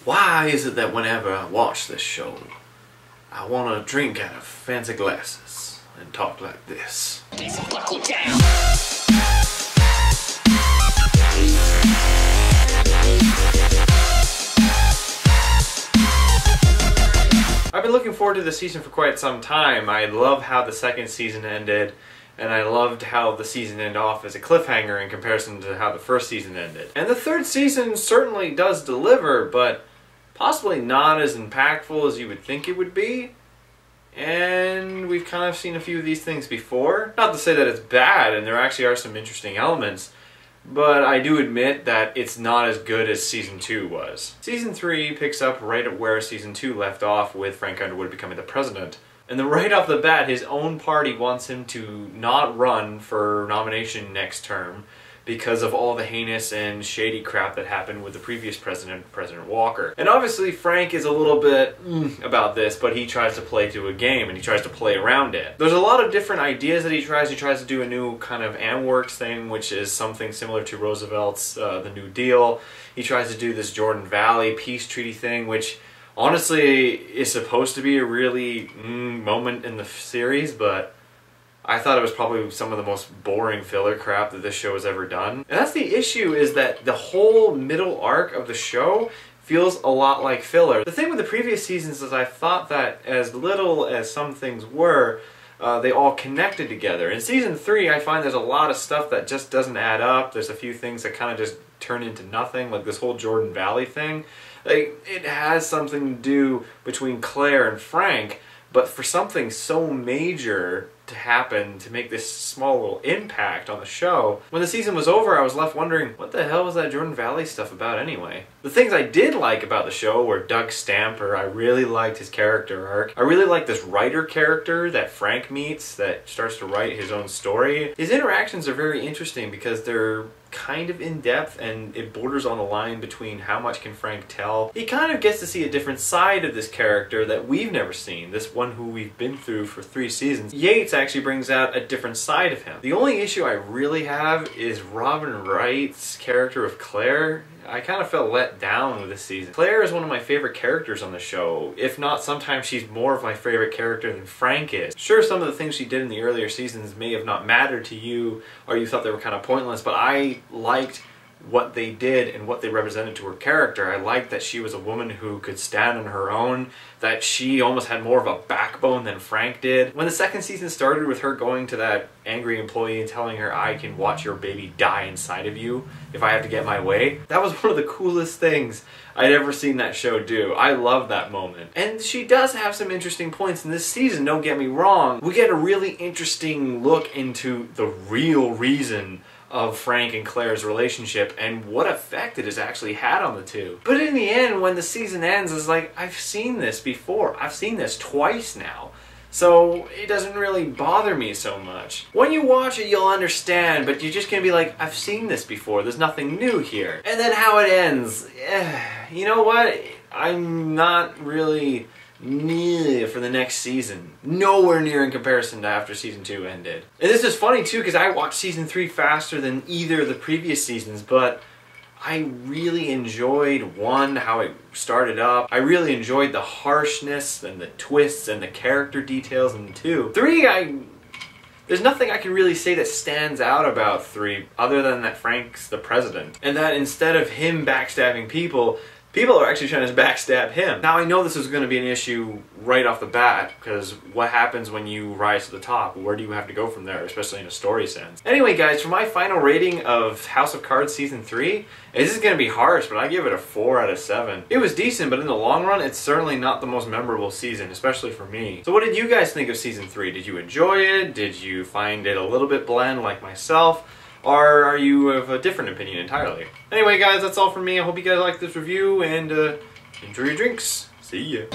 Why is it that whenever I watch this show, I want to drink out of fancy glasses and talk like this? Buckle down. I've been looking forward to the season for quite some time. I love how the second season ended, and I loved how the season ended off as a cliffhanger in comparison to how the first season ended. And the third season certainly does deliver, but possibly not as impactful as you would think it would be. And we've kind of seen a few of these things before. Not to say that it's bad, and there actually are some interesting elements, but I do admit that it's not as good as Season 2 was. Season 3 picks up right at where Season 2 left off, with Frank Underwood becoming the president. And then right off the bat, his own party wants him to not run for nomination next term because of all the heinous and shady crap that happened with the previous president, President Walker. And obviously Frank is a little bit about this, but he tries to play to a game and he tries to play around it. There's a lot of different ideas that he tries. He tries to do a new kind of AmWorks thing, which is something similar to Roosevelt's The New Deal. He tries to do this Jordan Valley peace treaty thing, which honestly is supposed to be a really moment in the series, but I thought it was probably some of the most boring filler crap that this show has ever done. And that's the issue, is that the whole middle arc of the show feels a lot like filler. The thing with the previous seasons is I thought that as little as some things were, they all connected together. In Season 3, I find there's a lot of stuff that just doesn't add up. There's a few things that kind of just turn into nothing, like this whole Jordan Valley thing. Like, it has something to do between Claire and Frank, but for something so major to happen, to make this small little impact on the show, when the season was over I was left wondering, what the hell was that Jordan Valley stuff about anyway? The things I did like about the show were Doug Stamper. I really liked his character arc. I really liked this writer character that Frank meets that starts to write his own story. His interactions are very interesting because they're kind of in-depth, and it borders on the line between how much can Frank tell. He kind of gets to see a different side of this character that we've never seen, this one who we've been through for 3 seasons. Yates actually brings out a different side of him. The only issue I really have is Robin Wright's character of Claire. I kind of felt let down with this season. Claire is one of my favorite characters on the show. If not, sometimes she's more of my favorite character than Frank is. Sure, some of the things she did in the earlier seasons may have not mattered to you, or you thought they were kind of pointless, but I liked what they did and what they represented to her character. I liked that she was a woman who could stand on her own, that she almost had more of a backbone than Frank did. When the second season started with her going to that angry employee and telling her, I can watch your baby die inside of you if I have to get my way, that was one of the coolest things I'd ever seen that show do. I love that moment. And she does have some interesting points in this season, don't get me wrong. We get a really interesting look into the real reason of Frank and Claire's relationship and what effect it has actually had on the two. But in the end, when the season ends, it's like, I've seen this before. I've seen this twice now. So it doesn't really bother me so much. When you watch it, you'll understand, but you're just gonna be like, I've seen this before. There's nothing new here. And then how it ends, you know what? I'm not really for the next season. Nowhere near in comparison to after Season 2 ended. And this is funny too, because I watched Season 3 faster than either of the previous seasons, but I really enjoyed 1, how it started up. I really enjoyed the harshness and the twists and the character details in 2. 3, there's nothing I can really say that stands out about 3 other than that Frank's the president. And that instead of him backstabbing people are actually trying to backstab him. Now I know this is going to be an issue right off the bat, because what happens when you rise to the top? Where do you have to go from there, especially in a story sense? Anyway guys, for my final rating of House of Cards Season 3, this is going to be harsh, but I give it a 4 out of 7. It was decent, but in the long run, it's certainly not the most memorable season, especially for me. So what did you guys think of Season 3? Did you enjoy it? Did you find it a little bit bland like myself? Or are you of a different opinion entirely? Anyway guys, that's all from me. I hope you guys liked this review, and enjoy your drinks. See ya.